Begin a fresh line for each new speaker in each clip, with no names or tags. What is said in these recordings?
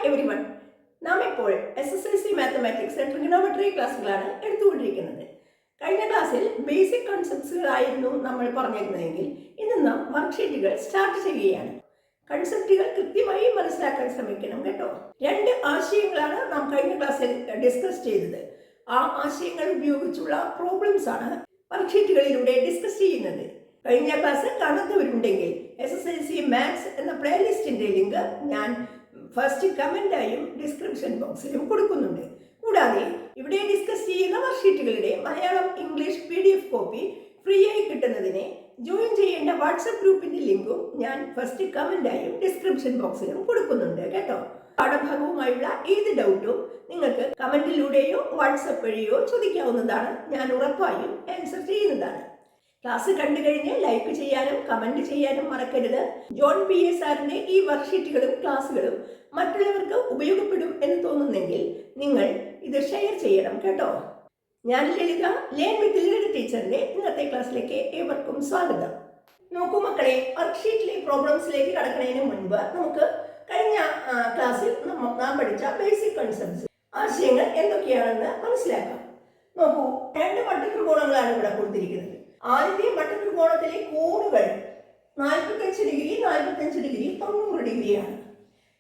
Everyone. നാം ഇപ്പോൾ SSLC mathematics trigonometry ക്ലാസ്സുകളാണ് എടുത്തുകൊണ്ടിരിക്കുന്നത്. കഴിഞ്ഞ ക്ലാസ്സിൽ ബേസിക് കൺസെപ്റ്റ്സുകളായിരുന്നു നമ്മൾ പറഞ്ഞിരുന്നതെങ്കിൽ ഇന്ന് നാം വർക്ക്ഷീറ്റുകൾ സ്റ്റാർട്ട് ചെയ്യുകയാണ്. കൺസെപ്റ്റുകൾ കൃത്യമായി മനസ്സിലാക്കാൻ ശ്രമിക്കണം കേട്ടോ. 2 ആശയങ്ങളാണ് നാം കഴിഞ്ഞ ക്ലാസ്സിൽ ഡിസ്കസ് ചെയ്തത്. ആ ആശയങ്ങൾ ഉപയോഗിച്ചുള്ള പ്രോബ്ലംസ് ആണ് വർക്ക്ഷീറ്റുകളിലൂടെ ഡിസ്കസ് ചെയ്യുന്നത്. കഴിഞ്ഞ ക്ലാസ് കാണാത്തവരുണ്ടെങ്കിൽ SSLC മാത്സ് എന്ന പ്ലേലിസ്റ്റിന്റെ ലിങ്ക് ഞാൻ ഫസ്റ്റ് കമന്റായും ഡിസ്ക്രിപ്ഷൻ ബോക്സിലും കൊടുക്കുന്നുണ്ട്. കൂടാതെ ഇവിടെ ഡിസ്കസ് ചെയ്യുന്ന വർക്ക്ഷീറ്റുകളുടെ Malayalam English PDF copy free ആയി കിട്ടുന്നതിന് ജോയിൻ ചെയ്യേണ്ട വാട്സപ്പ് ഗ്രൂപ്പിന്റെ ലിങ്കും ഞാൻ ഫസ്റ്റ് കമന്റായും ഡിസ്ക്രിപ്ഷൻ ബോക്സിലും കൊടുക്കുന്നുണ്ട് കേട്ടോ. പാഠഭാഗവുമായുള്ള ഏത് ഡൗട്ടും നിങ്ങൾക്ക് കമന്റിലൂടെയോ വാട്സപ്പ് വഴിയോ ചോദിക്കാവുന്നതാണ്. ഞാൻ ഉറപ്പായും ആൻസർ ചെയ്യുന്നതാണ്. ക്ലാസ് കണ്ടു കഴിഞ്ഞ് ലൈക്ക് ചെയ്യാനും കമന്റ് ചെയ്യാനും മറക്കരുത്. ജോൺ PA സാറിന്റെ ഈ വർക്ക്ഷീറ്റുകളും ക്ലാസ്സുകളും മറ്റുള്ളവർക്ക് ഉപയോഗപ്പെടും എന്ന് തോന്നുന്നെങ്കിൽ നിങ്ങൾ ഇത് ഷെയർ ചെയ്യണം കേട്ടോ. ഞാൻ ലളിത, ലേൺ വിത്ത് ലളിത ടീച്ചറിന്റെ ഇന്നത്തെ ക്ലാസ്സിലേക്ക് ഏവർക്കും സ്വാഗതം. നോക്കൂ മക്കളെ, വർക്ക്ഷീറ്റിലെ പ്രോബ്ലംസിലേക്ക് കടക്കുന്നതിന് മുൻപ് നമുക്ക് കഴിഞ്ഞ ക്ലാസ്സിൽ നാം പഠിച്ച ബേസിക് കൺസെപ്റ്റ്സ് ആശയങ്ങൾ എന്തൊക്കെയാണെന്ന് മനസ്സിലാക്കാം. നോക്കൂ, 2 മട്ടത്രികോണങ്ങളാണ് ഇവിടെ കൊടുത്തിരിക്കുന്നത്. ആദ്യത്തെ മട്ടത്രികോണത്തിലെ കോണുകൾ 45 ഡിഗ്രി 45 ഡിഗ്രി 90 ഡിഗ്രിയാണ്.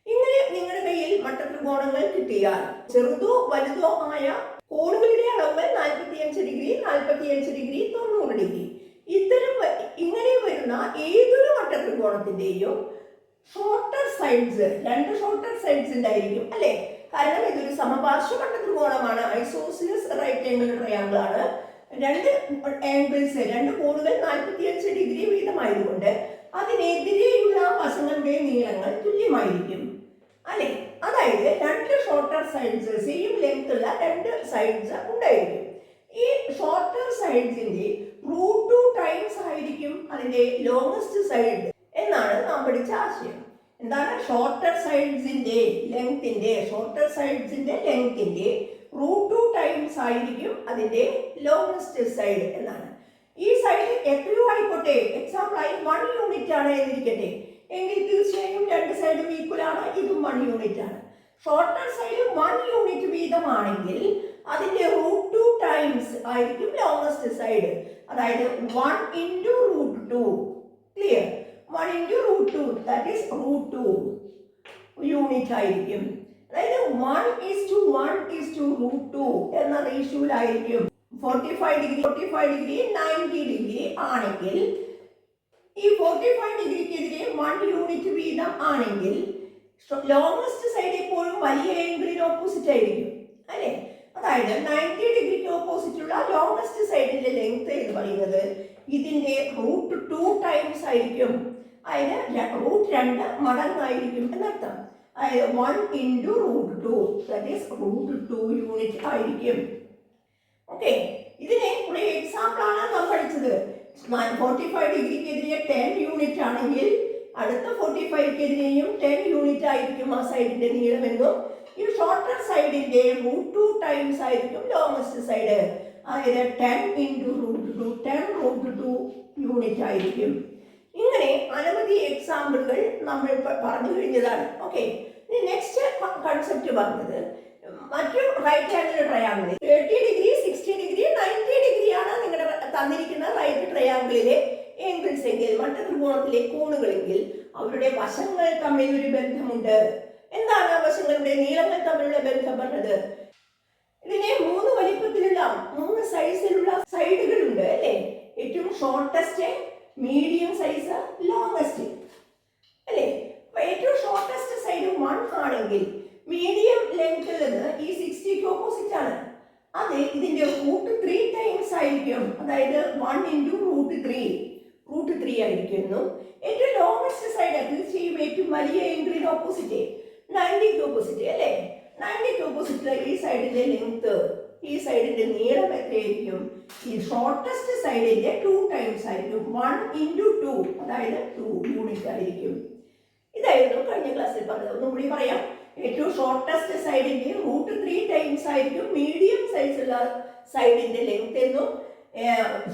ഇങ്ങനെ നിങ്ങളുടെ കയ്യിൽ മട്ടത്രികോണങ്ങൾ കിട്ടിയാൽ ചെറുതോ വലുതോ ആയ കോണുകളുടെ അളവ് 45 ഡിഗ്രി 45 ഡിഗ്രി 90 ഡിഗ്രി ഇങ്ങനെ വരുന്ന ഏതൊരു മട്ടത്രികോണത്തിന്റെയും ഷോർട്ടർ സൈഡ്സ് 2 ഷോർട്ടർ സൈഡ്സ് ഉണ്ടായിരിക്കും അല്ലെ. കാരണം ഇതൊരു സമപാർശ്വ മട്ടത്രികോണമാണ്. ഐസോസിലസ് റൈറ്റ് ആംഗിൾ ട്രയാംഗിൾ ആണ്. 2 ആംഗിൾസ് 2 കോണുകൾ 45 ഡിഗ്രി വീതമായതുകൊണ്ട് അതിനെതിരെയുള്ള വശങ്ങളുടെ നീളങ്ങൾ തുല്യമായിരിക്കും അല്ലെ. അതായത് 2 ഷോർട്ടർ സൈഡ്സ് സെയിം ലെങ്ത് ഉള്ള 2 സൈഡ്സ് ഉണ്ടായിരിക്കും. ഈ ഷോർട്ടർ സൈഡ്സിന്റെ √2 ടൈംസ് ആയിരിക്കും അതിന്റെ ലോങ്സ്റ്റ് സൈഡ് എന്നാണ് നാം പഠിച്ച ആശയം. എന്താണ്? ഷോർട്ടർ സൈഡ്സിന്റെ ലെങ്ത്തിന്റെ √2 ടൈംസ് ആയിരിക്കും അതിന്റെ ലോങ്സ്റ്റ് സൈഡ് എന്നാണ്. ഈ സൈഡ് എത്രയോ ആയിക്കോട്ടെ, എക്സാമ്പിൾ ആയി 1 യൂണിറ്റ് ആണ് എന്നിരിക്കട്ടെ, എങ്കിൽ തീർച്ചയായും 2 സൈഡും ഈക്വൽ ആണ്. ഇതും 1 യൂണിറ്റ് ആണ്. ഷോർട്ടർ സൈഡ് 1 യൂണിറ്റ് വീതമാണെങ്കിൽ അതിന്റെ √2 ടൈംസ് ആയിരിക്കും ലോങ്സ്റ്റ് സൈഡ്. അതായത് 1 × √2. ക്ലിയർ? 1 × √2 that is √2 യൂണിറ്റ് ആയിരിക്കും. അതായത് 1:1:√2 എന്ന റേഷ്യോയിലായിരിക്കും. 45 ഡിഗ്രി 90 ഡിഗ്രി ആണെങ്കിൽ ഈ 45 ഡിഗ്രിക്കെതിരെ 1 യൂണിറ്റ് വീതം ആണെങ്കിൽ ലോങ്സ്റ്റ് സൈഡ് എപ്പോഴും വലിയ ആംഗിളിന് ഓപ്പോസിറ്റ് ആയിരിക്കും അല്ലെ. അതായത് 90 ഡിഗ്രിക്ക് ഓപ്പോസിറ്റ് ഉള്ള ലോങ്സ്റ്റ് സൈഡിന്റെ ലെങ്ത് എന്ന് പറയുന്നത് ഇതിന്റെ √2 ടൈംസ് ആയിരിക്കും. അതിന് √2 മടങ്ങായിരിക്കും എന്നർത്ഥം. അതായത് 1 × √2 that is √2 യൂണിറ്റ് ആയിരിക്കും. ഓക്കെ, ഇതിനെ ഒരു എക്സാമ്പിൾ ആണ് നാം പഠിച്ചത്. 45 ഡിഗ്രിക്കെതിരെ 10 യൂണിറ്റ് ആണെങ്കിൽ അടുത്ത 45ക്കെതിരെയും 10 യൂണിറ്റ് ആയിരിക്കും ആ സൈഡിന്റെ നീളമെന്നും ഈ ഷോർട്ടർ സൈഡിന്റെ √2 ടൈംസ് ആയിരിക്കും ലോങ്സ്റ്റ് സൈഡ്. അതായത് 10 × √2 യൂണിറ്റ് ആയിരിക്കും. ഇങ്ങനെ അനവധി എക്സാമ്പിളുകൾ നമ്മൾ പറഞ്ഞു കഴിഞ്ഞതാണ്. ഓക്കെ, നെക്സ്റ്റ് കൺസെപ്റ്റ് പറഞ്ഞത് മറ്റു right angle triangle 30 degree 60 degree 90 ഡിഗ്രിയാണ് നിങ്ങളുടെ തന്നിരിക്കുന്ന റൈറ്റ് ട്രയാംഗിളിലെ ആംഗിൾസ് എങ്കിൽ, മട്ടത്രികോണത്തിലെ കോണുകളെങ്കിൽ അവരുടെ വശങ്ങൾ തമ്മിൽ ഒരു ബന്ധമുണ്ട്. എന്താണ് ആ വശങ്ങളുടെ നീളങ്ങൾ തമ്മിലുള്ള ബന്ധം പറഞ്ഞത്? ഇതിനെ 3 വലിപ്പത്തിലുള്ള 3 സൈസിലുള്ള സൈഡുകളുണ്ട് അല്ലെ. ഏറ്റവും ഷോർട്ടസ്റ്റ്, മീഡിയം സൈസ്, ലോങ്സ്റ്റ് അല്ലെ. ഏറ്റവും ഷോർട്ടസ്റ്റ് സൈഡ് 1 ആണെങ്കിൽ മീഡിയം ലെങ്ത് ഉള്ളത് ഈ 60ക്ക് ഓപ്പോസിറ്റ് ആണ്. അത് ഇതിന്റെ √3 ടൈംസ് ആയിരിക്കും. അതായത് 1 × √3 ആയിരിക്കുന്നു. ഏറ്റവും ലോങ്സ്റ്റ് സൈഡ് തീർച്ചയായും ഏറ്റവും വലിയ ആംഗിളിന് ഓപ്പോസിറ്റ് 90ക്ക് ഓപ്പോസിറ്റ് അല്ലെ. 90ക്ക് ഓപ്പോസിറ്റ് ഈ സൈഡിന്റെ ലെങ്ത്, ഈ സൈഡിന്റെ നീളം എത്രയായിരിക്കും? ഈ ഷോർട്ടസ്റ്റ് സൈഡിന്റെ 2 ടൈംസ് ആയിരിക്കും. 1 × 2 അതായത് 2 യൂണിറ്റ് ആയിരിക്കും. ഇതായിരുന്നു കഴിഞ്ഞ ക്ലാസ്സിൽ പറഞ്ഞത്. ഒന്നുകൂടി പറയാം. ഏറ്റവും ഷോർട്ടസ്റ്റ് സൈഡിന്റെ √3 ടൈംസ് ആയിരിക്കും മീഡിയം സൈസുള്ള സൈഡിന്റെ ലെങ്ത് എന്നും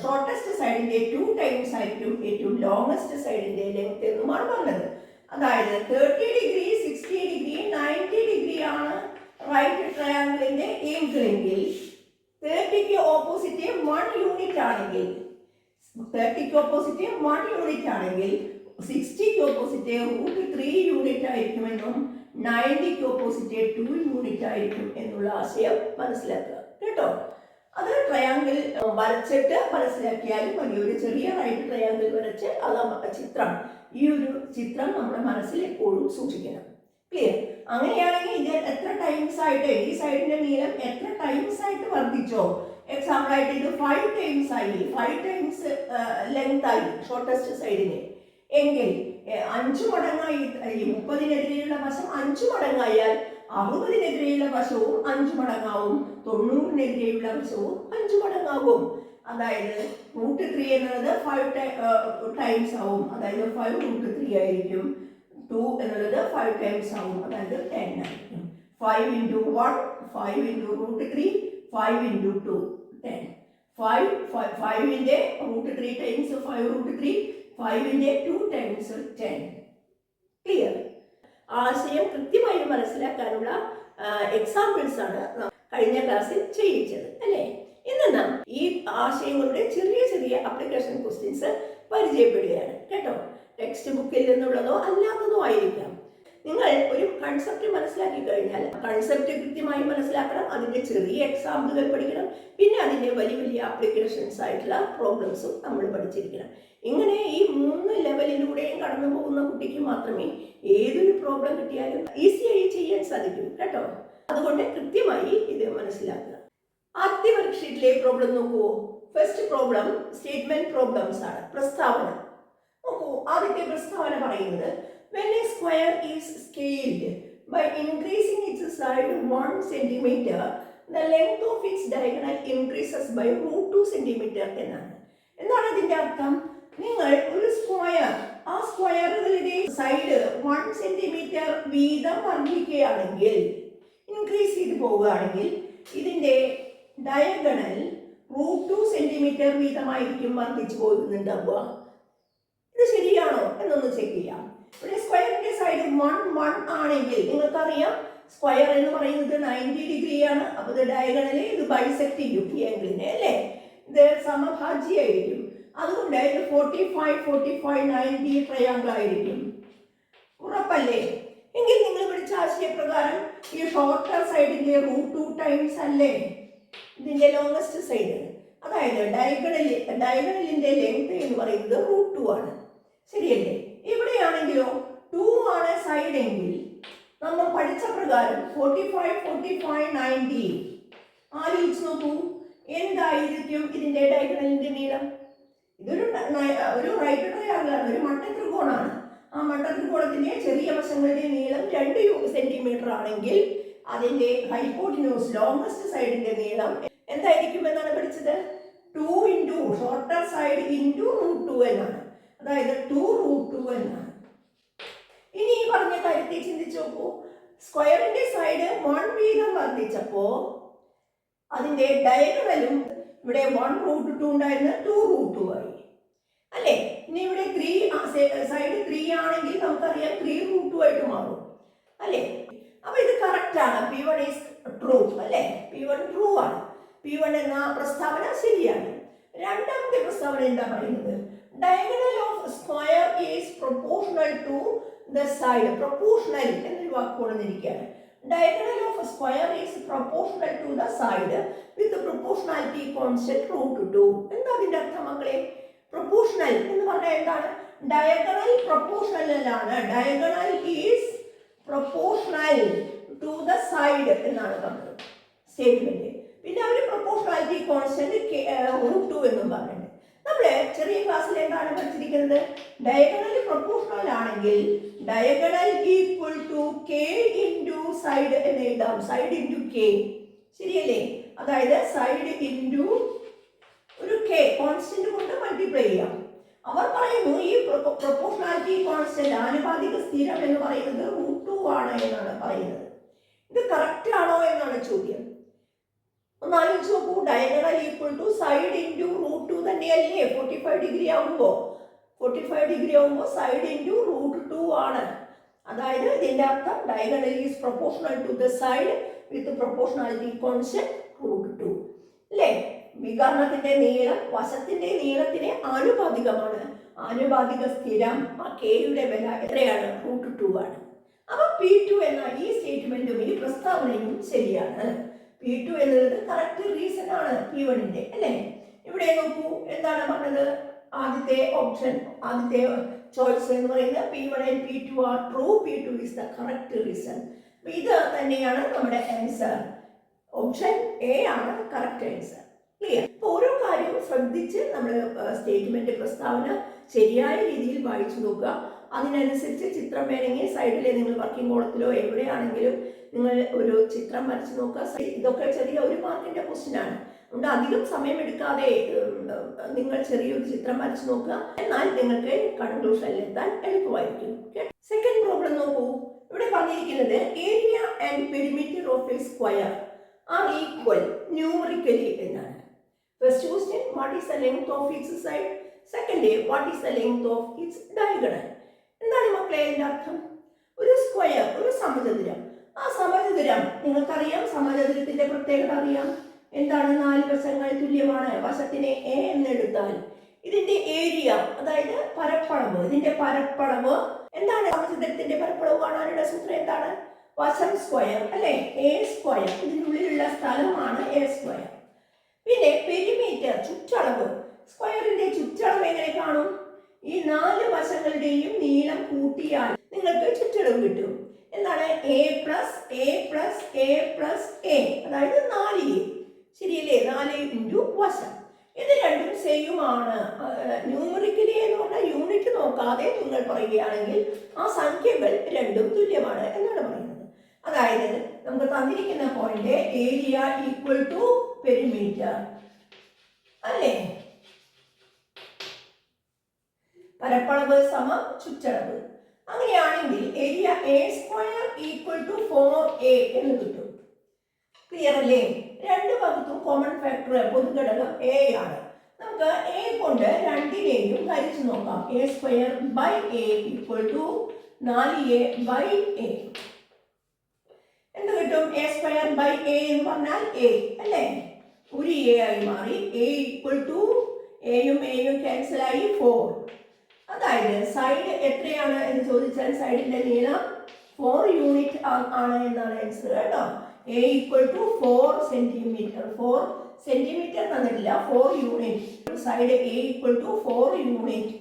ഷോർട്ടസ്റ്റ് സൈഡിന്റെ 2 ടൈംസ് ആയിരിക്കും ഏറ്റവും ലോങ്സ്റ്റ് സൈഡിന്റെ ലെങ്ത് എന്നുമാണ് പറഞ്ഞത്. അതായത് 30 ഡിഗ്രി 60 ഡിഗ്രി 90 ഡിഗ്രി റൈറ്റ് ട്രയാങ്കിളിന്റെ ഏങ്കിളെങ്കിൽ 30ക്ക് ഓപ്പോസിറ്റ് 1 യൂണിറ്റ് ആണെങ്കിൽ 30ക്ക് ഓപ്പോസിറ്റ് 1 യൂണിറ്റ് ആണെങ്കിൽ 60ക്ക് ഓപ്പോസിറ്റ് √3 യൂണിറ്റ് ആയിരിക്കുമെന്നും 90ക്ക് ഓപ്പോസിറ്റ് 2 യൂണിറ്റ് ആയിരിക്കും എന്നുള്ള ആശയം മനസ്സിലാക്കുക കേട്ടോ. അത് ട്രയാങ്കിൾ വരച്ചിട്ട് മനസ്സിലാക്കിയാലും മതി. ഒരു ചെറിയ റൈറ്റ് ട്രയാങ്കിൾ വരച്ച് ചിത്രം, ഈ ഒരു ചിത്രം നമ്മുടെ മനസ്സിൽ എപ്പോഴും സൂക്ഷിക്കണം. ക്ലിയർ? അങ്ങനെയാണെങ്കിൽ ഇത് എത്ര ടൈംസ് ആയിട്ട്, ഈ സൈഡിന്റെ നീളം എത്ര ടൈംസ് ആയിട്ട് വർദ്ധിച്ചോ, എക്സാമ്പിൾ ആയിട്ട് ഇത് 5 ടൈംസ് ആയി, 5 ടൈംസ് ലെങ്ത് ആയി ഷോർട്ടസ്റ്റ് സൈഡിന് എങ്കിൽ 5 മടങ്ങായി, 30-നെതിരെയുള്ള വശം 5 മടങ്ങായാൽ 60-നെതിരെയുള്ള വശവും 5 മടങ്ങാവും, 90-നെതിരെയുള്ള വശവും 5 മടങ്ങാവും. അതായത് √3 എന്നുള്ളത് 5 ടൈംസ് ആവും, അതായത് 5 √3 ആയിരിക്കും. 2 എന്നുള്ളത് 5 ടൈംസ് ആവും, അതായത് 10 ആയിരിക്കും. 5 × 1 5 × √3 5 × 2 10. 5ന്റെ √3 ടൈംസ് 5 √3, 5ന്റെ 2 ടൈംസ് 10. ക്ലിയർ? ആശയം കൃത്യമായി മനസ്സിലാക്കാനുള്ള എക്സാമ്പിൾസ് ആണ് കഴിഞ്ഞ ക്ലാസ്സിൽ ചെയ്യിച്ചത് അല്ലേ. ഇന്ന് നാം ഈ ആശയങ്ങളുടെ ചെറിയ ചെറിയ ആപ്ലിക്കേഷൻ ക്വസ്റ്റ്യൻസ് പരിചയപ്പെടുകയാണ് കേട്ടോ. ടെക്സ്റ്റ് ബുക്കിൽ നിന്നുള്ളതോ അല്ലാത്തതോ ആയിരിക്കാം. നിങ്ങൾ ഒരു കൺസെപ്റ്റ് മനസ്സിലാക്കി കഴിഞ്ഞാൽ കൺസെപ്റ്റ് കൃത്യമായി മനസ്സിലാക്കണം, അതിൻ്റെ ചെറിയ എക്സാമ്പിളുകൾ പഠിക്കണം, പിന്നെ അതിൻ്റെ വലിയ വലിയ ആപ്ലിക്കേഷൻസ് ആയിട്ടുള്ള പ്രോബ്ലംസും നമ്മൾ പഠിച്ചിരിക്കണം. ഇങ്ങനെ ഈ 3 ലെവലിലൂടെയും കടന്നു പോകുന്ന കുട്ടിക്ക് മാത്രമേ ഏതൊരു പ്രോബ്ലം കിട്ടിയാലും ഈസിയായി ചെയ്യാൻ സാധിക്കൂ കേട്ടോ. അതുകൊണ്ട് കൃത്യമായി ഇത് മനസ്സിലാക്കുക. ആദ്യ വർക്ക്ഷീറ്റിലെ പ്രോബ്ലം നോക്കൂ. ഫസ്റ്റ് പ്രോബ്ലം സ്റ്റേറ്റ്മെന്റ് പ്രോബ്ലംസ് ആണ്, പ്രസ്താവന. നോക്കൂ, ആദ്യത്തെ പ്രസ്താവന പറയുന്നത് when a square is scaled by increasing its side 1 centimeter, the length of its diagonal increases by √2 centimeter എന്നാണ്. എന്താണ് ഇതിന്റെ അർത്ഥം? നിങ്ങൾ ഒരു സ്ക്വയർ, ആ സ്ക്വയറുകളുടെ സൈഡ് 1 സെന്റിമീറ്റർ വീതം വർദ്ധിക്കുകയാണെങ്കിൽ, ഇൻക്രീസ് ചെയ്ത് പോവുകയാണെങ്കിൽ ഇതിന്റെ ഡയഗണൽ √2 സെന്റിമീറ്റർ വീതമായിരിക്കും വർദ്ധിച്ചു പോകുന്നുണ്ടാവുക. ഇത് ശരിയാണോ എന്നൊന്ന് ചെക്ക് ചെയ്യാം. ഇവിടെ സ്ക്വയറിന്റെ സൈഡ് 1 ആണെങ്കിൽ നിങ്ങൾക്കറിയാം സ്ക്വയർ എന്ന് പറയുന്നത് 90 ഡിഗ്രി ആണ്. അപ്പോൾ ഇത് ഡയഗണലി ഇത് ബൈസെക്ട് ചെയ്യും ഈ ആംഗിളിനെ അല്ലേ, ഇത് സമഭാജിയായിരിക്കും. അതുകൊണ്ട് ഇത് 45 90 ട്രയാങ്കിൾ ആയിരിക്കും. ഉറപ്പല്ലേ? എങ്കിൽ നിങ്ങൾ പഠിച്ച ആശയപ്രകാരം ഈ ഷോർട്ടർ സൈഡിന്റെ √2 ടൈംസ് അല്ലേ ഇതിന്റെ ലോങ്സ്റ്റ് സൈഡ്. അതായത് ഡയഗണലിന്റെ ലെങ്ത് എന്ന് പറയുന്നത് √2 ആണ്. ശരിയല്ലേ? ഇവിടെയാണെങ്കിലോ 2 ആണ് സൈഡ് എങ്കിൽ നമ്മൾ പഠിച്ച പ്രകാരം 45 90 ആലോചിച്ച് നോക്കൂ, എന്തായിരിക്കും ഇതിന്റെ ഡയഗണലിന്റെ നീളം? ഇതൊരു റൈറ്റ് ട്രയാങ്കിൾ ആണ്, ഒരു മട്ടത്രികോണാണ്. ആ മട്ടത്രികോണത്തിന്റെ ചെറിയ വശങ്ങളുടെ നീളം 2 സെന്റിമീറ്റർ ആണെങ്കിൽ അതിന്റെ ഹൈപ്പോട്ടിന്യൂസ് ലോങ്സ്റ്റ് സൈഡിന്റെ നീളം എന്തായിരിക്കും എന്നാണ് പഠിച്ചത്? 2 × ഷോർട്ടർ സൈഡ് × √2 എന്നാണ്. അതായത് 2√2 എന്നാണ്. ഇനി ഈ പറഞ്ഞ കാര്യത്തെ ചിന്തിച്ചു നോക്കൂ. സ്ക്വയറിന്റെ സൈഡ് 1 വീതം വർദ്ധിച്ചപ്പോ അതിന്റെ ഡയഗണലും ഇവിടെ 1√2 ഉണ്ടായിരുന്ന 2√2 ആയി അല്ലേ. ഇനി ഇവിടെ 3 സൈഡ് 3 ആണെങ്കിൽ നമുക്കറിയാം 3√2 ആയിട്ട് മാറും അല്ലേ. അപ്പൊ ഇത് കറക്റ്റ് ആണ്. P1 ഈസ് ട്രൂ അല്ലേ, P1 ട്രൂ ആണ്. P1 എന്ന പ്രസ്താവന ശരിയാണ്. രണ്ടാമത്തെ പ്രസ്താവന എന്താ പറയുന്നത്? Diagonal of square is proportional to the side. Proportional എന്നൊരു വാക്ക് കൊണ്ടിരിക്കുകയാണ്. Diagonal of square is proportional to the side with proportionality constant √2. എന്താ അതിന്റെ അർത്ഥം മക്കളെ? പ്രൊപ്പോർഷണൽ എന്ന് പറഞ്ഞാൽ എന്താണ്? ഡയഗണൽ പ്രൊപ്പോർഷണൽ ആണ്. Diagonal is proportional to the side എന്നാണ് പറഞ്ഞത് സ്റ്റേറ്റ്മെന്റ്. പിന്നെ അവർ പ്രൊപ്പോർഷണാലിറ്റി കോൺസ്റ്റന്റ് √2 എന്നും പറഞ്ഞിട്ടുണ്ട്. നമ്മള് ചെറിയ ക്ലാസ്സിൽ എന്താണ് പഠിച്ചിരിക്കുന്നത്? ഡയഗണൽ പ്രൊപ്പോർഷണൽ ആണെങ്കിൽ diagonal equal to k × side എന്ന് എഴുതാം. സൈഡ് × k ശരിയല്ലേ? അതായത് സൈഡ് × ഒരു k കോൺസ്റ്റന്റ് കൊണ്ട് മൾട്ടിപ്ലൈ ചെയ്യാം. അവർ പറയുന്നു ഈ പ്രൊപ്പോർഷണാലിറ്റി കോൺസ്റ്റന്റ് ആനുപാതിക സ്ഥിരം എന്ന് പറയുന്നത് √2 ആണ് എന്നാണ് പറയുന്നത്. ഇത് കറക്റ്റ് ആണോ എന്നാണ് ചോദ്യം. ഒന്ന് ആലോചിച്ച് നോക്കൂ. ഡയഗണൽ ഈക്വൽ ടു സൈഡ് × √2 തന്നെയല്ലേ 45 ഡിഗ്രി ആവുമ്പോൾ? 45 ഡിഗ്രി ആവുമ്പോൾ സൈഡ് × √2 ആണ്. അതായത് ഇതിന്റെ അർത്ഥം diagonal is proportional to the side with proportionality constant √2 അല്ലേ? വികർണത്തിന്റെ നീളം വശത്തിന്റെ നീളത്തിന് ആനുപാതികമാണ്. ആനുപാതിക സ്ഥിരം ആ കെയുടെ വില എത്രയാണ്? √2 ആണ്. അപ്പൊ P2 എന്ന ഈ സ്റ്റേറ്റ്മെന്റും ഈ പ്രസ്താവനയും ശരിയാണ്. P2 എന്നത് കറക്റ്റ് റീസൺ ആണ് P1ന്റെ അല്ലേ? ഇവിടെ നോക്കൂ, എന്താണ് പറഞ്ഞത്? ആദ്യത്തെ ഓപ്ഷൻ, ആദ്യത്തെ ചോയ്സ് എന്ന് പറയുന്നത് P1 and P2 are true. P2 is the correct reason. ഇത് തന്നെയാണ് നമ്മുടെ ആൻസർ. ഓപ്ഷൻ എ ആണ് കറക്റ്റ് ആൻസർ. ക്ലിയർ? ഓരോ കാര്യവും ശ്രദ്ധിച്ച് നമ്മൾ സ്റ്റേറ്റ്മെന്റ് പ്രസ്താവന ശരിയായ രീതിയിൽ വായിച്ചു നോക്കുക. അതിനനുസരിച്ച് ചിത്രം വേണമെങ്കിൽ സൈഡിലെ നിങ്ങൾ വർക്കിംഗ് കോളത്തിലോ എവിടെയാണെങ്കിലും നിങ്ങൾ ഒരു ചിത്രം വരച്ച് നോക്കുക. ഇതൊക്കെ ചെറിയ 1 മാർക്കിന്റെ ക്വസ്റ്റ്യൻ ആണ്. അതുകൊണ്ട് അധികം സമയമെടുക്കാതെ നിങ്ങൾ ചെറിയൊരു ചിത്രം വരച്ച് നോക്കുക. എന്നാൽ നിങ്ങൾക്ക് കൺക്ലൂഷനിൽ എത്താൻ എളുപ്പമായിരിക്കും. സെക്കൻഡ് പ്രോബ്ലം നോക്കൂ. ഇവിടെ പറഞ്ഞിരിക്കുന്നത് area and perimeter of a square are equal numerically എന്നാണ്. First question, what is the length of its side? Second, what is the length of its diagonal? എന്താണ് മക്കളെ അതിന്റെ അർത്ഥം? ഒരു സ്ക്വയർ, ഒരു സമചതുരം. ആ സമചതുരം നിങ്ങൾക്കറിയാം, സമചതുരത്തിന്റെ പ്രത്യേകത അറിയാം. എന്താണ്? 4 വശങ്ങൾ തുല്യമാണ്. വശത്തിനെ എ എന്നെടുത്താൽ ഇതിന്റെ ഏരിയ, അതായത് പരപ്പളവ്, ഇതിന്റെ പരപ്പളവ് എന്താണ്? സമചതുരത്തിന്റെ പരപ്പളവ് കാണാനുള്ള സൂത്രം എന്താണ്? വശം സ്ക്വയർ അല്ലെ? A square. ഇതിനുള്ളിലുള്ള സ്ഥലമാണ് എ സ്ക്വയർ. പിന്നെ പെരിമീറ്റർ, ചുറ്റളവ്. സ്ക്വയറിന്റെ ചുറ്റളവ് എങ്ങനെ കാണും? ഈ 4 വശങ്ങളുടെയും നീളം കൂട്ടിയാൽ നിങ്ങൾക്ക് ചുറ്റളവ് കിട്ടും. എന്താണ്? A plus A plus A plus A, അതായത് 4a. ശരിയല്ലേ? 4 ഇൻറ്റു വശം. ഇത് രണ്ടും സെയിമാണ്. ന്യൂമറിക്കലി എന്ന് പറഞ്ഞാൽ യൂണിറ്റ് നോക്കാതെ നിങ്ങൾ പറയുകയാണെങ്കിൽ ആ സംഖ്യകൾ രണ്ടും തുല്യമാണ് എന്നാണ് പറയുന്നത്. അതായത് നമുക്ക് തന്നിരിക്കുന്ന point area equal to perimeter അല്ലേ? പരപ്പളവ് സമം ചുറ്റളവ്. അങ്ങനെയാണെങ്കിൽ area a square equal to 4a എന്ന് കിട്ടും. ക്ലിയർ അല്ലേ? രണ്ട് ഭാഗത്തും കോമൺ ഫാക്ടർ, പൊതുഘടകം എ ആണ്. നമുക്ക് എ കൊണ്ട് രണ്ടിനെയും ഹരിച്ചു നോക്കാം. A square by a equal to 4a by a. എന്ത് കിട്ടും? എ സ്ക്വയർ ബൈ എ എന്ന് പറഞ്ഞാൽ എ അല്ലേ? ഒരു എ ആയി മാറി. എ ഈക്വൽ ടു എയും എയും ക്യാൻസൽ ആയി 4. അതായത് സൈഡ് എത്രയാണ് എന്ന് ചോദിച്ചാൽ സൈഡിന്റെ നീളം 4 യൂണിറ്റ് ആണ് എന്നാണ് ആൻസർ കേട്ടോ. A equal to 4 centimetre. 4 centimetre തന്നിട്ടില്ല, 4 unit. Side a equal to 4 unit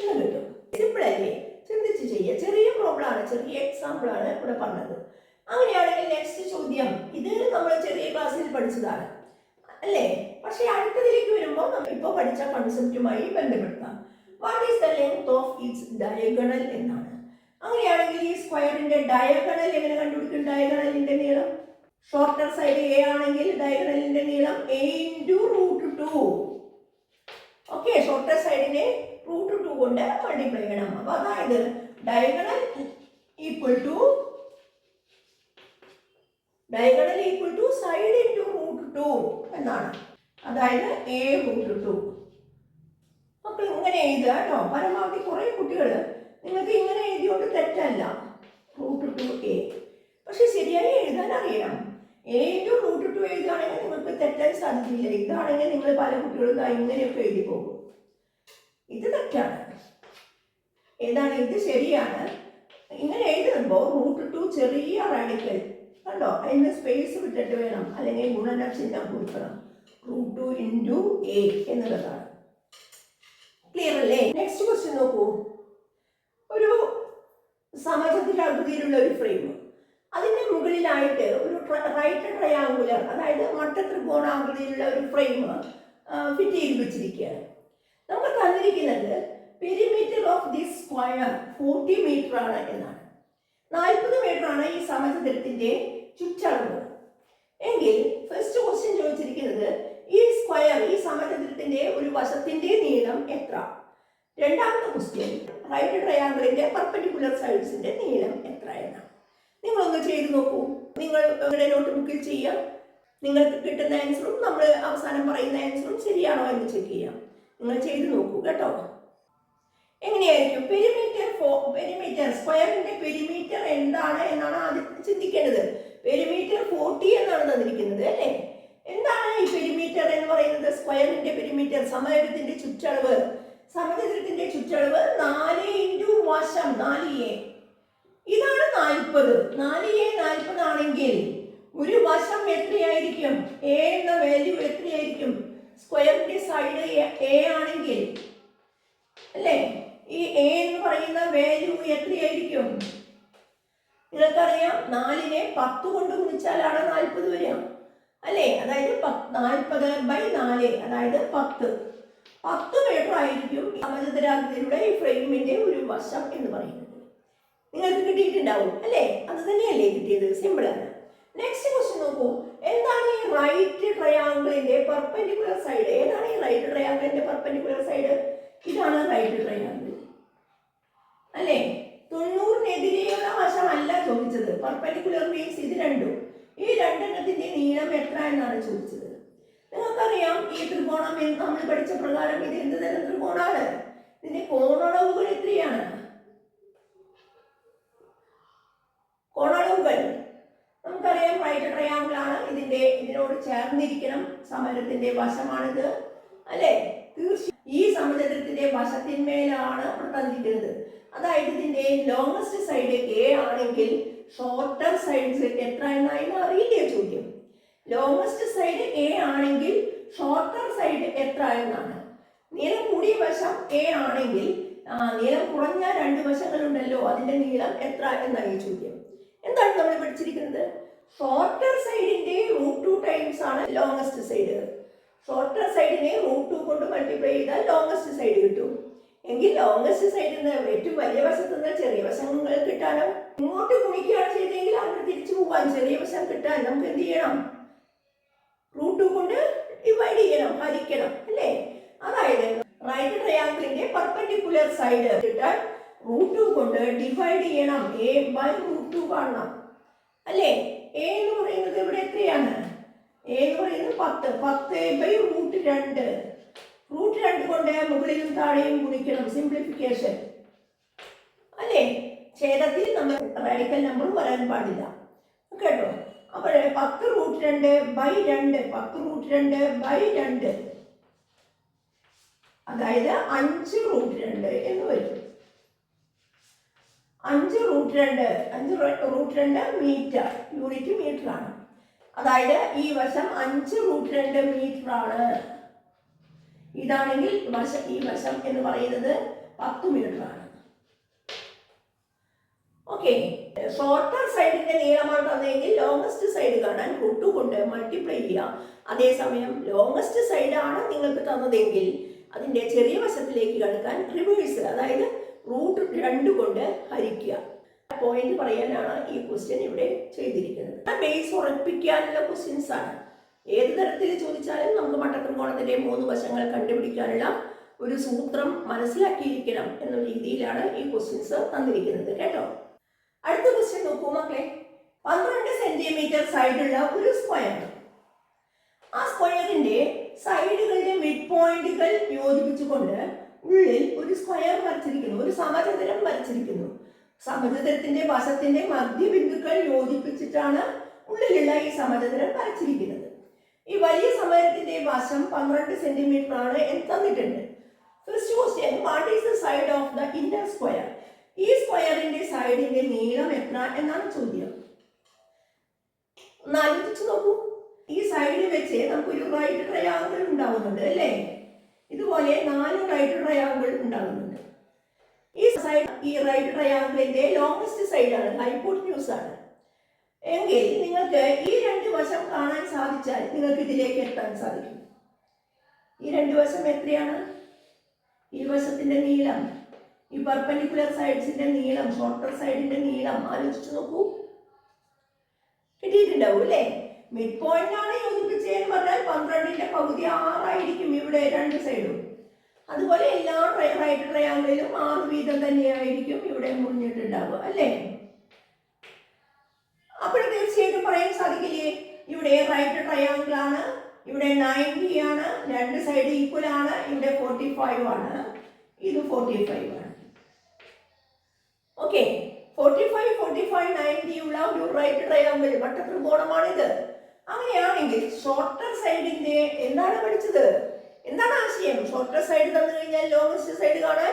എന്ന് കിട്ടും. സിമ്പിൾ അല്ലേ? ചിന്തിച്ച് ചെയ്യുക. ചെറിയ പ്രോബ്ലം ആണ്, ചെറിയ എക്സാമ്പിൾ ആണ് ഇവിടെ പറഞ്ഞത്. അങ്ങനെയാണെങ്കിൽ നെക്സ്റ്റ് ചോദ്യം, ഇത് നമ്മൾ ചെറിയ ക്ലാസ്സിൽ പഠിച്ചതാണ് അല്ലേ? പക്ഷെ അടുത്തതിലേക്ക് വരുമ്പോൾ നമ്മൾ ഇപ്പോൾ പഠിച്ച കൺസെപ്റ്റുമായി ബന്ധപ്പെടുത്താം. What is the length of its diagonal എന്നാണ്. അങ്ങനെയാണെങ്കിൽ ഈ സ്ക്വയറിന്റെ ഡയഗണൽ എങ്ങനെ കണ്ടുപിടിക്കും? ഡയഗണലിന്റെ നീളം ഷോർട്ടർ സൈഡ് എ ആണെങ്കിൽ ഡയഗണലിന്റെ നീളം a ഇൻറ്റു √2. ഓക്കെ, ഷോർട്ടർ സൈഡിനെ √2 കൊണ്ട് മൾട്ടിപ്ലൈ ചെയ്യണം. അപ്പൊ അതായത് diagonal equal to side into √2 എന്നാണ്. അതായത് a √2. മക്കൾ ഇങ്ങനെ എഴുതുക കേട്ടോ. പരമാവധി കുറെ കുട്ടികൾ നിങ്ങൾക്ക് ഇങ്ങനെ എഴുതിയോണ്ട് തെറ്റല്ല, √2a. പക്ഷെ ശരിയായി എഴുതാൻ അറിയണം. a ഇൻറ്റു √2 എഴുതുകയാണെങ്കിൽ നിങ്ങൾക്ക് തെറ്റാൻ സാധ്യതയില്ല. ഇതാണെങ്കിൽ നിങ്ങൾ പല കുട്ടികളും ഇങ്ങനെയൊക്കെ എഴുതി പോകും. ഇത് തെറ്റാണ്. ഏതാണ്? ഇത് ശരിയാണ്. ഇങ്ങനെ എഴുതുമ്പോൾ √2 ചെറിയ റാഡിക്കൽ കണ്ടോ, അതിന് സ്പേസ് വിട്ടിട്ട് വേണം, അല്ലെങ്കിൽ ഗുണന ചിഹ്നം കൊടുക്കണം. √2 ഇൻറ്റു a എന്നുള്ളതാണ്. ക്ലിയർ അല്ലേ? നെക്സ്റ്റ് ക്വസ്റ്റ്യൻ നോക്കൂ. ഒരു സമചതുരാകൃതിയിലുള്ള ഒരു ഫ്രെയിം, അതിന്റെ മുകളിലായിട്ട് ഒരു റൈറ്റ് ട്രയാങ്കുലർ, അതായത് മട്ട ത്രികോണാകൃതിയിലുള്ള ഒരു ഫ്രെയിം ഫിറ്റ് ചെയ്ത് വെച്ചിരിക്കുകയാണ്. നമുക്ക് തന്നിരിക്കുന്നത് perimeter of this square 40 metre ആണ് എന്നാണ്. 40 മീറ്റർ ആണ് ഈ സമചതുരത്തിന്റെ ചുറ്റളവ്. എങ്കിൽ ഫസ്റ്റ് ക്വസ്റ്റ്യൻ ചോദിച്ചിരിക്കുന്നത് ഈ സ്ക്വയർ, ഈ സമചതുരത്തിന്റെ ഒരു വശത്തിന്റെ നീളം എത്ര? രണ്ടാമത്തെ ക്വസ്റ്റ്യൻ റൈറ്റ് ട്രയാങ്കിളിന്റെ പെർപെൻഡിക്കുലർ സൈഡ്സിന്റെ നീളം എത്ര എന്നാണ്. നിങ്ങളൊന്ന് ചെയ്ത് നോക്കൂ. നിങ്ങൾ നിങ്ങളുടെ നോട്ട് ബുക്കിൽ ചെയ്യാം. നിങ്ങൾക്ക് കിട്ടുന്ന ആൻസറും നമ്മൾ അവസാനം പറയുന്ന ആൻസറും ശരിയാണോ എന്ന് ചെക്ക് ചെയ്യാം. നിങ്ങൾ ചെയ്ത് നോക്കൂ കേട്ടോ. എങ്ങനെയായിരിക്കും? പെരിമീറ്റർ സ്ക്വയറിന്റെ പെരിമീറ്റർ എന്താണ് എന്നാണ് ആദ്യം ചിന്തിക്കേണ്ടത്. പെരിമീറ്റർ 40 എന്നാണ് തന്നിരിക്കുന്നത് അല്ലേ? എന്താണ് ഈ പെരിമീറ്റർ എന്ന് പറയുന്നത്? സ്ക്വയറിന്റെ പെരിമീറ്റർ, സമചതുരത്തിന്റെ ചുറ്റളവ്. സമചതുരത്തിന്റെ ചുറ്റളവ് 4 ഇൻറ്റു വശം 4a. ഇതാണ് 40. 4a 40 ആണെങ്കിൽ ഒരു വശം എത്രയായിരിക്കും? a എന്ന വാല്യൂ എത്രയായിരിക്കും? സ്ക്വയറിന്റെ സൈഡ് a ആണെങ്കിൽ അല്ലേ, ഈ a എന്ന് പറയുന്ന വാല്യൂ എത്രയായിരിക്കും? നിങ്ങൾക്കറിയാം, 4നെ 10 കൊണ്ട് ഗുണിച്ചാലാണ് 40 വരിക അല്ലേ? അതായത് 40/4, അതായത് 10 മീറ്റർ ആയിരിക്കും സമചതുരാകൃതിയിലുള്ള ഈ ഫ്രെയിമിന്റെ ഒരു വശം എന്ന് പറയുന്നത്. നിങ്ങൾക്ക് കിട്ടിയിട്ടുണ്ടാവും അല്ലേ? അത് തന്നെയല്ലേ കിട്ടിയത്? സിമ്പിൾ ആണ്. നെക്സ്റ്റ് ക്വസ്റ്റ്യൻ നോക്കൂ. എന്താണ് ഈ റൈറ്റ് ട്രയാങ്കിളിന്റെ പെർപെൻഡിക്കുലർ സൈഡ്? ഏതാണ് ഈ റൈറ്റ് ട്രയാങ്കിളിന്റെ പെർപെൻഡിക്കുലർ സൈഡ്? ഇതാണ് റൈറ്റ് ട്രയാങ്കിൾ അല്ലേ? 90-നെതിരെയുള്ള വശമല്ല ചോദിച്ചത്. പെർപെൻഡിക്കുലർ മീൻസ് ഇത് രണ്ടും. ഈ രണ്ടെണ്ണത്തിന്റെ നീളം എത്ര എന്നാണ് ചോദിച്ചത്. നിങ്ങൾക്കറിയാം, ഈ ത്രികോണം നമ്മൾ പഠിച്ച പ്രകാരം ഇത് എന്ത് തരം ത്രികോണാണ്? ഇതിന്റെ കോണളവുകൾ എത്രയാണ്? കോണളവുകൾ നമുക്കറിയാം, റൈറ്റ് ട്രയാങ്കിൾ ആണ്. ഇതിനോട് ചേർന്നിരിക്കണം സമചതുരത്തിന്റെ വശമാണിത് അല്ലേ? തീർച്ചയായും ഈ സമചതുരത്തിന്റെ വശത്തിന്മേലാണ് തന്നിരിക്കുന്നത്. അതായത് ഇതിന്റെ ലോങ്സ്റ്റ് സൈഡ് a ആണെങ്കിൽ ഷോർട്ടർ സൈഡ്സ് എത്ര എന്നായിരുന്നു അറിയില്ലേ ചോദ്യം. ലോങ്സ്റ്റ് സൈഡ് a ആണെങ്കിൽ ഷോർട്ടർ സൈഡ് എത്ര എന്നാണ്. നീളം കൂടിയ വശം a ആണെങ്കിൽ നീളം കുറഞ്ഞ രണ്ട് വശങ്ങളുണ്ടല്ലോ, അതിന്റെ നീളം എത്ര എന്നാണ് ഈ ചോദ്യം. എന്താണ് നമ്മൾ പഠിച്ചിരിക്കുന്നത്? ഷോർട്ടർ സൈഡിന്റെ √2 ടൈംസ് ആണ് ലോങ്സ്റ്റ് സൈഡ്. ഷോർട്ടർ സൈഡിനെ √2 കൊണ്ട് മൾട്ടിപ്ലൈ ചെയ്താൽ ലോങ്സ്റ്റ് സൈഡ് കിട്ടും. എങ്കിൽ ലോങ്സ്റ്റ് സൈഡിൽ നിന്ന് ഏറ്റവും വലിയ വശത്ത് നിന്ന് ചെറിയ വശങ്ങൾ കിട്ടാനോ, ഇങ്ങോട്ട് ഗുണിക്കുകയാണ് ചെയ്തെങ്കിൽ അവിടെ തിരിച്ചു പോകാൻ ചെറിയ വശം കിട്ടാൻ നമുക്ക് എന്ത് ചെയ്യണം? √2 കൊണ്ട് ഡിവൈഡ് ചെയ്യണം, ഹരിക്കണം അല്ലേ? അതായത് റൈറ്റ് ട്രയാങ്കിളിന്റെ പെർപെൻഡിക്കുലർ സൈഡ് കിട്ടാൻ √2 കൊണ്ട് ഡിവൈഡ് ചെയ്യണം. a/√2 കാണണം അല്ലേ? a എന്ന് പറയുന്നത് ഇവിടെ എത്രയാണ്? a എന്ന് പറയുന്നത് 10/√2. √2 കൊണ്ട് മുകളിലും താഴെയും ഗുണിക്കണം, സിംപ്ലിഫിക്കേഷൻ അല്ലേ? ഛേദത്തിൽ നമ്മൾ റാഡിക്കൽ നമ്പർ വരാൻ പാടില്ല കേട്ടോ. അപ്പോൾ 10√2/2 10√2/2 അതായത് 5√2 എന്ന് വരും. 5√2 മീറ്റർ, യൂണിറ്റ് മീറ്റർ ആണ്. അതായത് ഈ വശം 5√2 മീറ്റർ ആണ്. ഇതാണെങ്കിൽ ഈ വശം എന്ന് പറയുന്നത് 10 മീറ്റർ ആണ്. ഓക്കെ, ഷോർട്ടർ സൈഡിന്റെ നീളമാണ് തന്നെങ്കിൽ ലോങ്സ്റ്റ് സൈഡ് കാണാൻ √2 കൊണ്ട് മൾട്ടിപ്ലൈ ചെയ്യാം. അതേസമയം ലോങ്സ്റ്റ് സൈഡ് ആണ് നിങ്ങൾക്ക് തന്നതെങ്കിൽ അതിന്റെ ചെറിയ വശത്തിലേക്ക് കടക്കാൻ റിവേഴ്സ്, അതായത് √2 കൊണ്ട് ഹരിക്കുക. പോയിന്റ് പറയാനാണ് ഈ ക്വസ്റ്റ്യൻ ഇവിടെ ചെയ്തിരിക്കുന്നത്. ബേസ് ഉറപ്പിക്കാനുള്ള ക്വസ്റ്റ്യൻസ് ആണ്. ഏത് തരത്തിൽ ചോദിച്ചാലും നമുക്ക് മട്ടത്രികോണത്തിന്റെ 3 വശങ്ങൾ കണ്ടുപിടിക്കാനുള്ള ഒരു സൂത്രം മനസ്സിലാക്കിയിരിക്കണം എന്ന രീതിയിലാണ് ഈ ക്വസ്റ്റ്യൻസ് തന്നിരിക്കുന്നത് കേട്ടോ. അടുത്ത ക്വസ്റ്റ്യൻ നോക്കൂ മക്കളെ. 12 സെന്റിമീറ്റർ സൈഡുള്ള ഒരു സ്ക്വയർ. ആ സ്ക്വയറിന്റെ സൈഡുകളുടെ മിഡ് പോയിന്റുകൾ യോജിപ്പിച്ചുകൊണ്ട് ഉള്ളിൽ ഒരു സ്ക്വയർ വരച്ചിരിക്കുന്നു, ഒരു സമചതുരം വരച്ചിരിക്കുന്നു. സമചതുരത്തിന്റെ വശത്തിന്റെ മധ്യബിന്ദുക്കൾ യോജിപ്പിച്ചിട്ടാണ് ഉള്ളിലുള്ള ഈ സമചതുരം വരച്ചിരിക്കുന്നത്. ഈ വലിയ സമചതുരത്തിന്റെ വശം 12 സെന്റിമീറ്റർ ആണ് എന്ന് തന്നിട്ടുണ്ട്. First question, what is the side of the inner square? ഈ സ്ക്വയറിന്റെ സൈഡിന്റെ നീളം എത്ര എന്നാണ് ചോദ്യം. ഒന്ന് ആലോചിച്ച് നോക്കൂ. ഈ സൈഡ് വെച്ച് നമുക്കൊരു റൈറ്റ് ട്രയാങ്കിൾ ഉണ്ടാവുന്നുണ്ട് അല്ലേ? ഇതുപോലെ 4 റൈറ്റ് ട്രയാങ്കിൾ ഉണ്ടാകുന്നുണ്ട്. ഈ റൈറ്റ് ട്രയാങ്കിളിന്റെ ലോങ്സ്റ്റ് സൈഡാണ്, ഹൈപ്പോട്ടന്യൂസ് ആണ്. എങ്കിൽ നിങ്ങൾക്ക് ഈ 2 വശം കാണാൻ സാധിച്ചാൽ നിങ്ങൾക്ക് ഇതിലേക്ക് എത്താൻ സാധിക്കും. ഈ 2 വശം എത്രയാണ്? ഈ വശത്തിന്റെ നീളം, ഈ പെർപെൻഡിക്കുലർ സൈഡ്സിന്റെ നീളം, ഷോർട്ടർ സൈഡിന്റെ നീളം ആലോചിച്ചു നോക്കൂ. കിട്ടിയിട്ടുണ്ടാവും അല്ലേ? മിഡ് പോയിന്റ് ആണ് യോജിപ്പിച്ചതെന്ന് പറഞ്ഞാൽ 12ന്റെ പകുതി 6 ആയിരിക്കും ഇവിടെ 2 സൈഡും. അതുപോലെ എല്ലാ റൈറ്റ് ട്രയാങ്കിളിലും 6 വീതം തന്നെയായിരിക്കും ഇവിടെ മുറിഞ്ഞിട്ടുണ്ടാവുക അല്ലേ? അപ്പോൾ തീർച്ചയായിട്ടും പറയാൻ സാധിക്കില്ലേ, ഇവിടെ റൈറ്റ് ട്രയാങ്കിൾ ആണ്, ഇവിടെ 90 ആണ്, 2 സൈഡ് ഈക്വൽ ആണ്, ഇവിടെ 45 ആണ്, ഇത് 45 ആണ്. ഓക്കെ, 45, 45, 90 ഉള്ള ഒരു റൈറ്റ് ട്രയാങ്കിൾ വട്ടത്രികോണമാണിത്. അങ്ങനെയാണെങ്കിൽ ഷോർട്ടർ സൈഡിന്റെ എന്താണ് പഠിച്ചത്? എന്താണ് ആശയം? ഷോർട്ടർ സൈഡ് തന്നു കഴിഞ്ഞാൽ ലോങ്സ്റ്റ് സൈഡ് കാണാൻ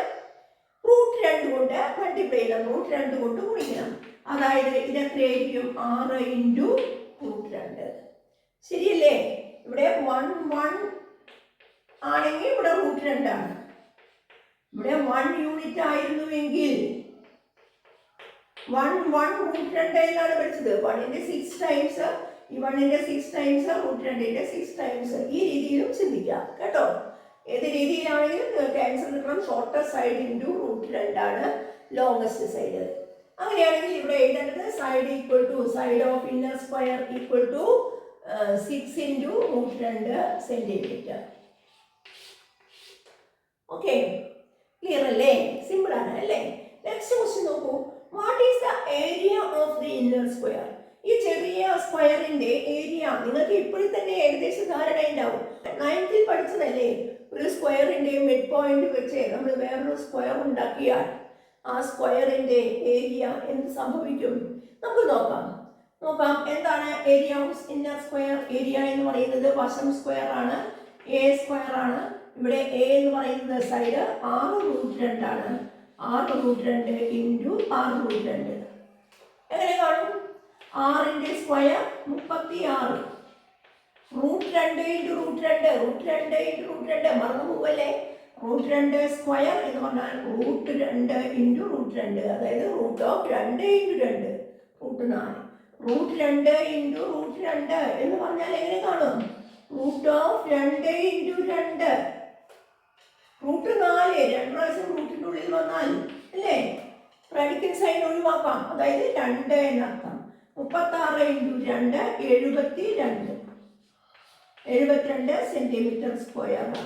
√2 കൊണ്ട് മൾട്ടിപ്ലൈ ചെയ്യണം, √2 കൊണ്ട് ഗുണിക്കണം. അതായത് ഇത് എത്രയായിരിക്കും? 6 × √2. ശരിയല്ലേ? ഇവിടെ 1 1 ആണെങ്കിൽ ഇവിടെ √2 ആണ്. ഇവിടെ 1 യൂണിറ്റ് ആയിരുന്നുവെങ്കിൽ 1 1 √2 എന്നാണ് പഠിച്ചത്. 1ന്റെ 6 ടൈംസ്, ഈ 1ന്റെ 6 ടൈംസ്, √2ന്റെ 6 ടൈംസ്. ഈ രീതിയിലും ചിന്തിക്കാം കേട്ടോ. ഏത് രീതിയിലാണെങ്കിലും നിങ്ങൾക്ക് ആൻസർ കിട്ടണം. ഷോർട്ടർ സൈഡ് × √2 ആണ് ലോങ്സ്റ്റ് സൈഡ്. അങ്ങനെയാണെങ്കിൽ ഇവിടെ എഴുതേണ്ടത് side equal to side of inner square equal to 6 × √2 centimetre. Okay, clear അല്ലേ? സിമ്പിൾ ആണ് അല്ലേ? നെക്സ്റ്റ് ക്വസ്റ്റ്യൻ നോക്കൂ. What is the area of the inner square? ഈ ചെറിയ സ്ക്വയറിന്റെ ഏരിയ നിങ്ങൾക്ക് ഇപ്പോഴും തന്നെ ഏകദേശം ധാരണ ഉണ്ടാവും. 9th പഠിച്ചതല്ലേ? ഒരു സ്ക്വയറിന്റെ മിഡ് പോയിന്റ് വെച്ച് നമ്മൾ വേറൊരു സ്ക്വയർ ഉണ്ടാക്കിയാൽ ആ സ്ക്വയറിന്റെ ഏരിയ എന്ത് സംഭവിക്കും? നമുക്ക് നോക്കാം. എന്താണ് area of inner square? Area എന്ന് പറയുന്നത് വശം സ്ക്വയർ ആണ്, എ സ്ക്വയർ ആണ്. ഇവിടെ എ എന്ന് പറയുന്നത് സൈഡ് 6√2 ആണ്. 6√2 × 6√2 എങ്ങനെ കാണും? 6ന്റെ സ്ക്വയർ 36, √2 × √2 മറന്നു പോവല്ലേ? √2 സ്ക്വയർ എന്ന് പറഞ്ഞാൽ √2 × √2, അതായത് √2 × 2 √4. √2 × √2 എന്ന് പറഞ്ഞാൽ എങ്ങനെ കാണും? √2 × 2 √4. 2 പ്രാവശ്യം റൂട്ടിന്റെ ഉള്ളിൽ വന്നാൽ അല്ലേ റാഡിക്കൽ സൈൻ ഒഴിവാക്കാം, അതായത് 2 എന്നർത്ഥം. 36 × 2 72 സെന്റിമീറ്റർ സ്ക്വയർ ആണ്.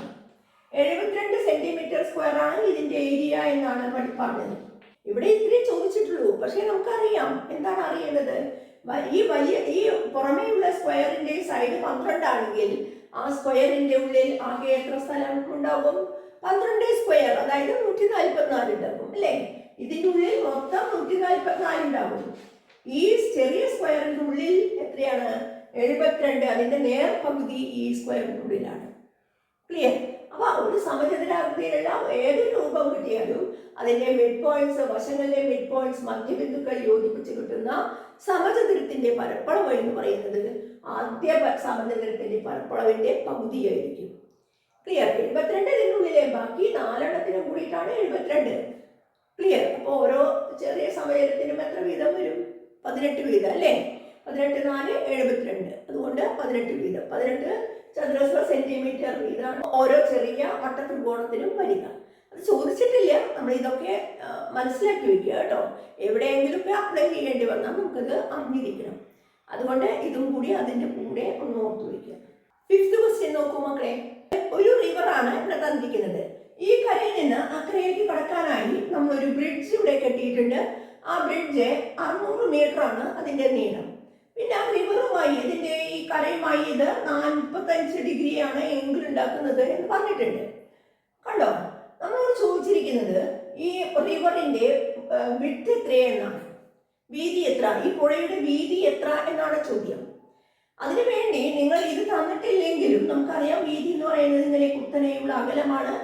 72 സെന്റിമീറ്റർ സ്ക്വയർ ആണ് ഇതിന്റെ ഏരിയ എന്നാണ് പറഞ്ഞത്. ഇവിടെ ഇത്രയും ചോദിച്ചിട്ടുള്ളൂ. പക്ഷെ നമുക്കറിയാം, എന്താണ് അറിയേണ്ടത്? ഈ പുറമേയുള്ള സ്ക്വയറിന്റെ സൈഡ് 12 ആണെങ്കിൽ ആ സ്ക്വയറിന്റെ ഉള്ളിൽ ആകെ എത്ര സ്ഥലം ഉണ്ടാകും? 12 സ്ക്വയർ, അതായത് 144 ഉണ്ടാകും അല്ലേ? ഇതിന്റെ ഉള്ളിൽ മൊത്തം 144 ഉണ്ടാകും. ഈ ചെറിയ സ്ക്വയറിന്റെ ഉള്ളിൽ എത്രയാണ്? 72. അതിന്റെ നേർ പകുതി ഈ സ്ക്വയറിന്റെ ഉള്ളിലാണ്. ക്ലിയർ? അപ്പൊ ഒരു സമചതുരാകൃതിയിലുള്ള ഏത് രൂപം കിട്ടിയാലും അതിന്റെ മിഡ് പോയിന്റ്സ്, വശങ്ങളിലെ മിഡ് പോയിന്റ്സ്, മധ്യബിന്ദുക്കൾ യോജിപ്പിച്ച് കിട്ടുന്ന സമചതുരത്തിന്റെ പരപ്പളവ് എന്ന് പറയുന്നത് ആദ്യ സമചതുരത്തിന്റെ പരപ്പളവിന്റെ പകുതിയായിരിക്കും. ക്ലിയർ? 72 ഇതിനുള്ളിലെ ബാക്കി 4 കൂടിയിട്ടാണ് 72. ക്ലിയർ? അപ്പോൾ ഓരോ ചെറിയ സമചതുരത്തിനും എത്ര വീതം വരും? 18 വീതം അല്ലേ? 18 4 72, അതുകൊണ്ട് 18 വീതം, 18 ചതുരശ്ര സെന്റിമീറ്റർ വീതമാണ് ഓരോ ചെറിയ വട്ടത്രികോണത്തിനും വരിക. അത് ചോദിച്ചിട്ടില്ല, നമ്മൾ ഇതൊക്കെ മനസ്സിലാക്കി വെക്കുക കേട്ടോ. എവിടെയെങ്കിലും ഒക്കെ അപ്ലൈ ചെയ്യേണ്ടി വന്നാൽ നമുക്കത് അറിഞ്ഞിരിക്കണം. അതുകൊണ്ട് ഇതും കൂടി അതിൻ്റെ കൂടെ ഒന്ന് ഓർത്തു വയ്ക്കുക. 5th ക്വസ്റ്റ്യൻ നോക്കൂ മക്കളെ. ഒരു റിവറാണ് ഇവിടെ തന്നിരിക്കുന്നത്. ഈ കരയിൽ നിന്ന് അക്കരയിലേക്ക് കടക്കാനായി നമ്മളൊരു ബ്രിഡ്ജ് ഇവിടെ കെട്ടിയിട്ടുണ്ട്. ആ ബ്രിഡ്ജ് 600 മീറ്റർ ആണ് അതിൻ്റെ നീളം. പിന്നെ ആ റിവറുമായി ഇതിൻ്റെ ഈ കരയുമായി ഇത് 45 ഡിഗ്രിയാണ് എങ്കിൽ ഉണ്ടാക്കുന്നത് എന്ന് പറഞ്ഞിട്ടുണ്ട്. കണ്ടോ? നമ്മളോട് ചോദിച്ചിരിക്കുന്നത് ഈ റിവറിന്റെ വിഡ്ത് എത്രയെന്നാണ്, വീതി എത്ര, ഈ പുഴയുടെ വീതി എത്ര എന്നാണ് ചോദ്യം. അതിനുവേണ്ടി നിങ്ങൾ ഇത് തന്നിട്ടില്ലെങ്കിലും നമുക്കറിയാം വീതി എന്ന് പറയുന്നത് ഇങ്ങനെ കുത്തനെയുള്ള അകലമാണ്.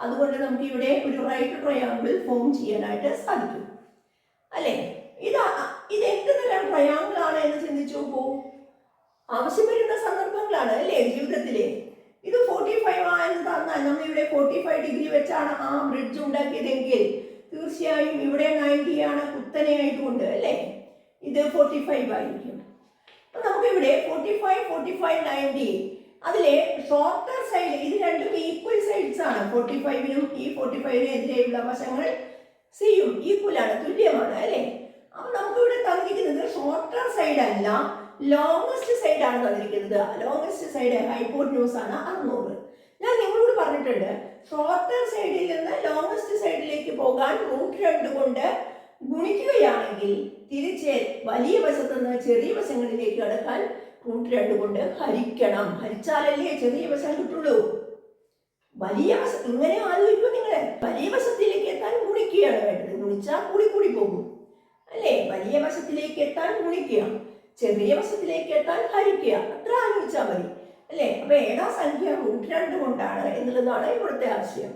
അതുകൊണ്ട് നമുക്ക് ഇവിടെ ഒരു റൈറ്റ് ട്രയാങ്കിൾ ഫോം ചെയ്യാനായിട്ട് സാധിക്കും അല്ലേ? ഇത് എന്ത് തരം ട്രയാങ്കിൾ ആണ് എന്ന് ചിന്തിച്ചു നോക്കൂ. ആവശ്യം വരുന്ന സന്ദർഭങ്ങളാണ് അല്ലേ ജീവിതത്തിലെ. ഇത് 45 ആണെന്ന് തന്നാൽ നമ്മളിവിടെ 45 ഡിഗ്രി വെച്ചാണ് ആ ബ്രിഡ്ജ് ഉണ്ടാക്കിയതെങ്കിൽ തീർച്ചയായും ഇവിടെ 90 ആണ് കുത്തനെ ആയതുകൊണ്ട് അല്ലേ, ഇത് 45 ആയിരിക്കും. അപ്പൊ നമുക്കിവിടെ 45, 45, 90 അതിലെ ഷോർട്ടർ സൈഡ്, ഇത് രണ്ടും ഈക്വൽ സൈഡ്സ് ആണ്. 45നും ഈ 45നും എതിരെയുള്ള വശങ്ങൾ സിയും ഈക്വൽ ആണ്, തുല്യമാണ് അല്ലേ? അപ്പൊ നമുക്കിവിടെ തന്നിരിക്കുന്നത് ഷോർട്ടർ സൈഡ് അല്ല, ലോങ്സ്റ്റ് സൈഡ് ആണ് തന്നിരിക്കുന്നത്. ലോങ്സ്റ്റ് സൈഡ് ഹൈപ്പോട്ന്യൂസ് ആണ് 600. ഞാൻ നിങ്ങളോട് പറഞ്ഞിട്ടുണ്ട്, ഷോർട്ടർ സൈഡിൽ നിന്ന് ലോങ്സ്റ്റ് സൈഡിലേക്ക് പോകാൻ √2 കൊണ്ട് ഗുണിക്കുകയാണെങ്കിൽ തിരിച്ച് വലിയ വശത്ത് നിന്ന് ചെറിയ വശങ്ങളിലേക്ക് കടക്കാൻ √2 കൊണ്ട് ഹരിക്കണം. ഹരിച്ചാലല്ലേ ചെറിയ വശം കിട്ടുള്ളൂ. വലിയ വശം ഇങ്ങനെ ആലോചിക്കും നിങ്ങൾ. വലിയ വശത്തിലേക്ക് എത്താൻ ഗുണിക്കുകയാണ് വേണ്ടത്. ഗുണിച്ചാൽ കൂടി പോകും. അല്ലേ? വലിയ വശത്തിലേക്ക് എത്താൻ ഗുണിക്കുക, ചെറിയ വശത്തിലേക്ക് എത്താൻ ഹരിക്കുക, അത്ര ആലോചിച്ചാൽ മതി അല്ലേ? അപ്പൊ ഏതാ സംഖ്യ √2 കൊണ്ടാണ് എന്നുള്ളതാണ് ഇവിടുത്തെ ആശയം.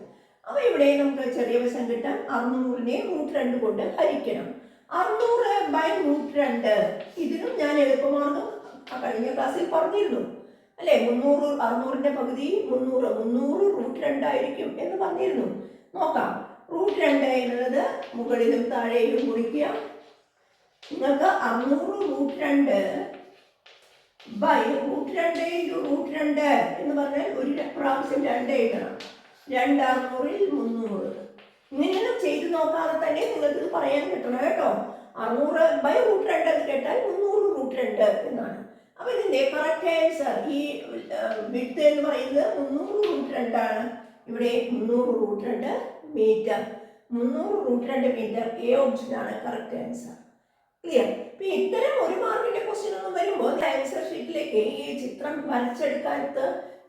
അപ്പൊ ഇവിടെ നമുക്ക് ചെറിയ വശം കിട്ടാൻ 600നെ √2 കൊണ്ട് ഹരിക്കണം. 600/√2 ഇതിനും ഞാൻ എളുപ്പമാർഗം കഴിഞ്ഞ ക്ലാസ്സിൽ പറഞ്ഞിരുന്നു അല്ലെ? 600ന്റെ പകുതി 300 √2 ആയിരിക്കും എന്ന് പറഞ്ഞിരുന്നു. നോക്കാം. √2 എന്നുള്ളത് മുകളിലും താഴെയും ഗുണിക്കുക. നിങ്ങൾക്ക് 600√2/√2 എന്ന് പറഞ്ഞാൽ ഒരു പ്രാവശ്യം 2 എഴുതണം. 2 600ൽ 300. ഇങ്ങനെയൊന്നും ചെയ്ത് നോക്കാതെ തന്നെ നിങ്ങൾക്ക് ഇത് പറയാൻ കിട്ടണം കേട്ടോ. 600/√2 എന്ന് കേട്ടാൽ 300√2 എന്നാണ്. അപ്പൊ ഇതിന്റെ കറക്റ്റ് ആൻസർ ഈ വിഡ്ത് എന്ന് പറയുന്നത് 300√2 ആണ്. ഇവിടെ 300√2 മീറ്റർ. 300√2 മീറ്റർ എ ഓപ്ഷൻ ആണ് കറക്റ്റ് ആൻസർ. ക്ലിയർ? ഇപ്പൊ ഇത്തരം 1 മാർക്കിന്റെ ക്വസ്റ്റ്യൻ ഒന്നും വരുമ്പോൾ ആൻസർ ഷീറ്റിലേക്ക് ഈ ചിത്രം വരച്ചെടുക്കാത്ത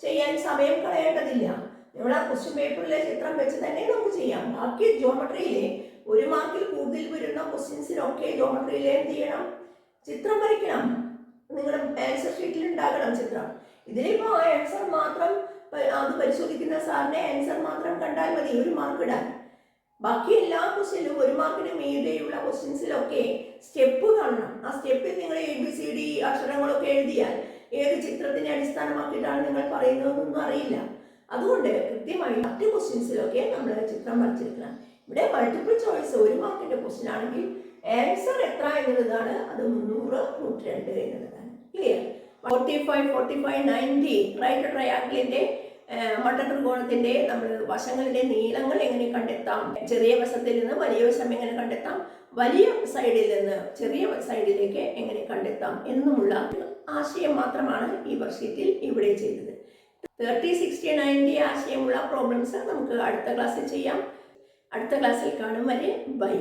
ചെയ്യാൻ സമയം കളയേണ്ടതില്ല. നിങ്ങൾ ആ ക്വസ്റ്റ്യൻ പേപ്പറിലെ ചിത്രം വെച്ച് തന്നെ നമുക്ക് ചെയ്യാം. ബാക്കി ജോമെട്രിയിലെ 1 മാർക്കിൽ കൂടുതൽ വരുന്ന ക്വസ്റ്റ്യൻസിനൊക്കെ ജോമെട്രിയിലെ എന്ത് ചെയ്യണം? ചിത്രം വരയ്ക്കണം. നിങ്ങളുടെ ആൻസർ ഷീറ്റിൽ ഉണ്ടാകണം ചിത്രം. ഇതിലിപ്പോ ആൻസർ മാത്രം അത് പരിശോധിക്കുന്ന സാറിന്റെ ആൻസർ മാത്രം കണ്ടാൽ മതി 1 മാർക്ക് ഇടാൻ. ബാക്കി എല്ലാ ക്വസ്റ്റ്യനിലും 1 മാർക്കിന് മീതെയുള്ള ക്വസ്റ്റ്യൻസിലൊക്കെ സ്റ്റെപ്പ് കാണണം. ആ സ്റ്റെപ്പിൽ നിങ്ങൾ ABCD അക്ഷരങ്ങളൊക്കെ എഴുതിയാൽ ഏത് ചിത്രത്തിനെ അടിസ്ഥാനമാക്കിയിട്ടാണ് നിങ്ങൾ പറയുന്നതെന്നൊന്നും അറിയില്ല. അതുകൊണ്ട് കൃത്യമായി മറ്റ് ക്വസ്റ്റ്യൻസിലൊക്കെ നമ്മൾ ചിത്രം വരച്ചെടുക്കണം. ഇവിടെ മൾട്ടിപ്പിൾ ചോയ്സ് 1 മാർക്കിന്റെ ക്വസ്റ്റ്യൻ ആണെങ്കിൽ ആൻസർ എത്ര എന്നുള്ളതാണ്. അത് 300√2 എന്നുള്ളതാണ്. ക്ലിയർ? 45, 45, 90 റൈറ്റ് ട്രയാങ്കിളിന്റെ മട്ടത്രികോണത്തിന്റെ നമ്മൾ വശങ്ങളുടെ നീളങ്ങൾ എങ്ങനെ കണ്ടെത്താം, ചെറിയ വശത്തിൽ നിന്ന് വലിയ വശം എങ്ങനെ കണ്ടെത്താം, വലിയ സൈഡിൽ നിന്ന് ചെറിയ സൈഡിലേക്ക് എങ്ങനെ കണ്ടെത്താം എന്നുമുള്ള ആശയം മാത്രമാണ് ഈ വർക്ക്ഷീറ്റിൽ ഇവിടെ ചെയ്തത്. 30, 60, 90 ആശയമുള്ള പ്രോബ്ലംസ് നമുക്ക് അടുത്ത ക്ലാസ്സിൽ ചെയ്യാം. അടുത്ത ക്ലാസ്സിൽ കാണും വരെ ബൈ.